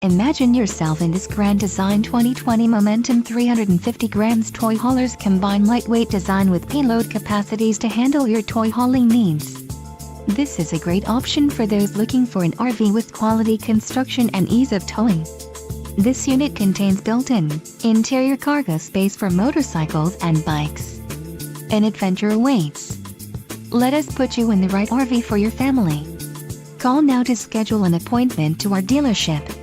Imagine yourself in this Grand Design 2020 Momentum 350 grams toy haulers. Combine lightweight design with payload capacities to handle your toy hauling needs. This is a great option for those looking for an RV with quality construction and ease of towing. This unit contains built-in, interior cargo space for motorcycles and bikes. An adventure awaits. Let us put you in the right RV for your family. Call now to schedule an appointment to our dealership.